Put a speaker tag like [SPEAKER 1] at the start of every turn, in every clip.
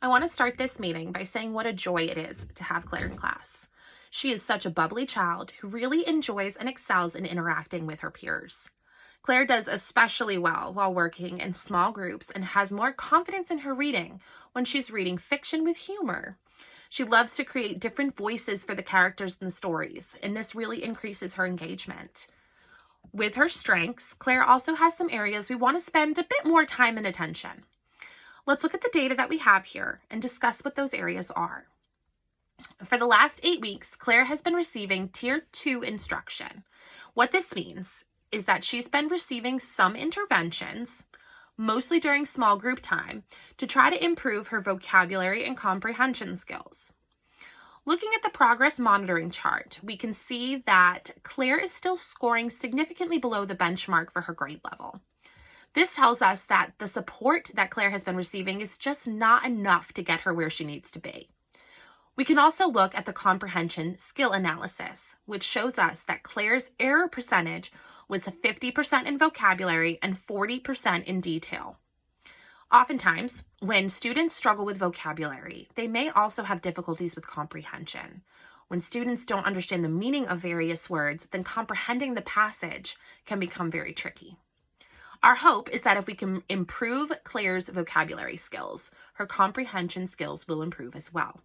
[SPEAKER 1] I want to start this meeting by saying what a joy it is to have Claire in class. She is such a bubbly child who really enjoys and excels in interacting with her peers. Claire does especially well while working in small groups and has more confidence in her reading when she's reading fiction with humor. She loves to create different voices for the characters in the stories, and this really increases her engagement. With her strengths, Claire also has some areas we want to spend a bit more time and attention. Let's look at the data that we have here and discuss what those areas are. For the last 8 weeks, Claire has been receiving Tier 2 instruction. What this means is that she's been receiving some interventions, mostly during small group time, to try to improve her vocabulary and comprehension skills. Looking at the progress monitoring chart, we can see that Claire is still scoring significantly below the benchmark for her grade level. This tells us that the support that Claire has been receiving is just not enough to get her where she needs to be. We can also look at the comprehension skill analysis, which shows us that Claire's error percentage was 50% in vocabulary and 40% in detail. Oftentimes, when students struggle with vocabulary, they may also have difficulties with comprehension. When students don't understand the meaning of various words, then comprehending the passage can become very tricky. Our hope is that if we can improve Claire's vocabulary skills, her comprehension skills will improve as well.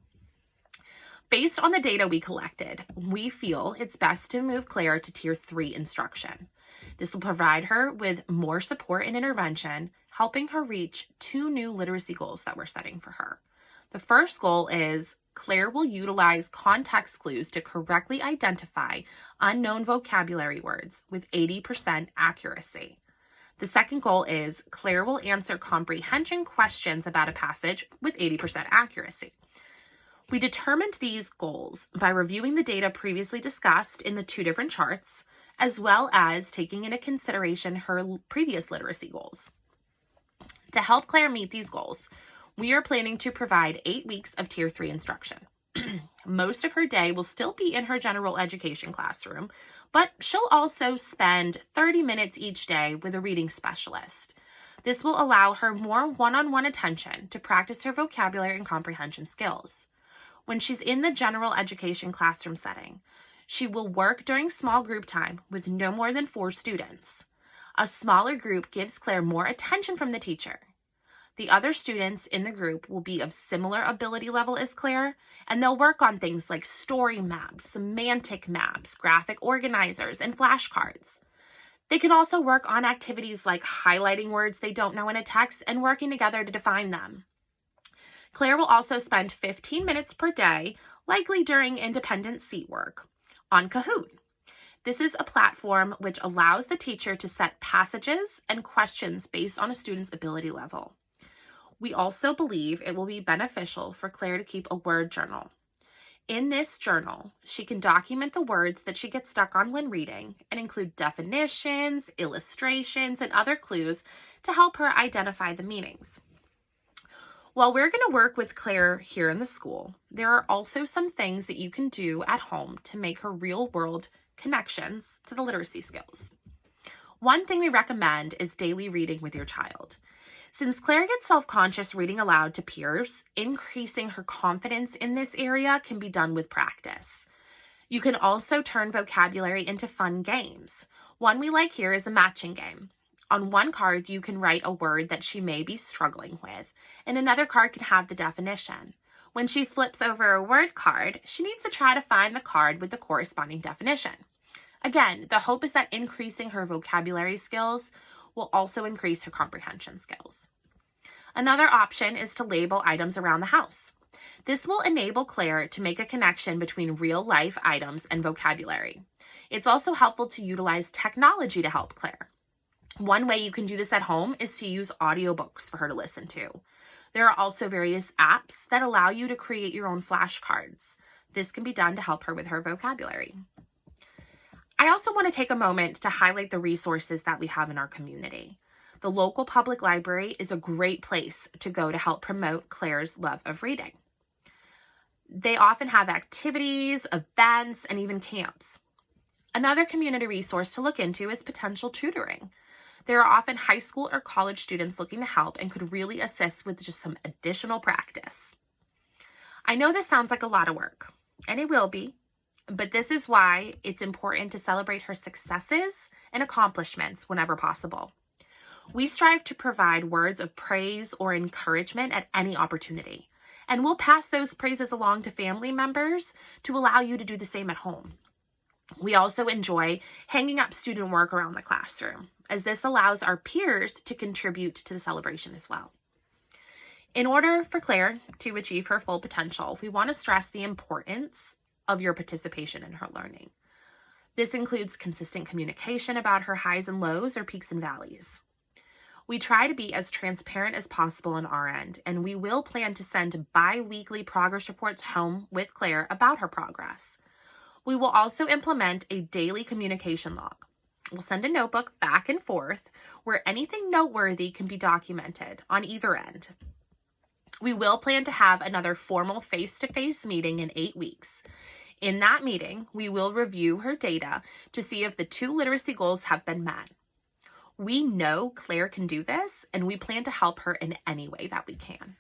[SPEAKER 1] Based on the data we collected, we feel it's best to move Claire to Tier 3 instruction. This will provide her with more support and intervention, helping her reach 2 new literacy goals that we're setting for her. The first goal is Claire will utilize context clues to correctly identify unknown vocabulary words with 80% accuracy. The second goal is Claire will answer comprehension questions about a passage with 80% accuracy. We determined these goals by reviewing the data previously discussed in the 2 different charts, as well as taking into consideration her previous literacy goals. To help Claire meet these goals, we are planning to provide 8 weeks of Tier 3 instruction. Most of her day will still be in her general education classroom, but she'll also spend 30 minutes each day with a reading specialist. This will allow her more one-on-one attention to practice her vocabulary and comprehension skills. When she's in the general education classroom setting, she will work during small group time with no more than 4 students. A smaller group gives Claire more attention from the teacher. The other students in the group will be of similar ability level as Claire, and they'll work on things like story maps, semantic maps, graphic organizers, and flashcards. They can also work on activities like highlighting words they don't know in a text and working together to define them. Claire will also spend 15 minutes per day, likely during independent seat work, on Kahoot. This is a platform which allows the teacher to set passages and questions based on a student's ability level. We also believe it will be beneficial for Claire to keep a word journal. In this journal, she can document the words that she gets stuck on when reading and include definitions, illustrations, and other clues to help her identify the meanings. While we're going to work with Claire here in the school, there are also some things that you can do at home to make her real-world connections to the literacy skills. One thing we recommend is daily reading with your child. Since Claire gets self-conscious reading aloud to peers, increasing her confidence in this area can be done with practice. You can also turn vocabulary into fun games. One we like here is a matching game. On one card, you can write a word that she may be struggling with, and another card can have the definition. When she flips over a word card, she needs to try to find the card with the corresponding definition. Again, the hope is that increasing her vocabulary skills will also increase her comprehension skills. Another option is to label items around the house. This will enable Claire to make a connection between real-life items and vocabulary. It's also helpful to utilize technology to help Claire. One way you can do this at home is to use audiobooks for her to listen to. There are also various apps that allow you to create your own flashcards. This can be done to help her with her vocabulary. I also want to take a moment to highlight the resources that we have in our community. The local public library is a great place to go to help promote Claire's love of reading. They often have activities, events, and even camps. Another community resource to look into is potential tutoring. There are often high school or college students looking to help and could really assist with just some additional practice. I know this sounds like a lot of work, and it will be, but this is why it's important to celebrate her successes and accomplishments whenever possible. We strive to provide words of praise or encouragement at any opportunity, and we'll pass those praises along to family members to allow you to do the same at home. We also enjoy hanging up student work around the classroom, as this allows our peers to contribute to the celebration as well. In order for Claire to achieve her full potential, we want to stress the importance of your participation in her learning. This includes consistent communication about her highs and lows or peaks and valleys. We try to be as transparent as possible on our end, and we will plan to send bi-weekly progress reports home with Claire about her progress. We will also implement a daily communication log. We'll send a notebook back and forth where anything noteworthy can be documented on either end. We will plan to have another formal face-to-face meeting in 8 weeks. In that meeting, we will review her data to see if the 2 literacy goals have been met. We know Claire can do this, and we plan to help her in any way that we can.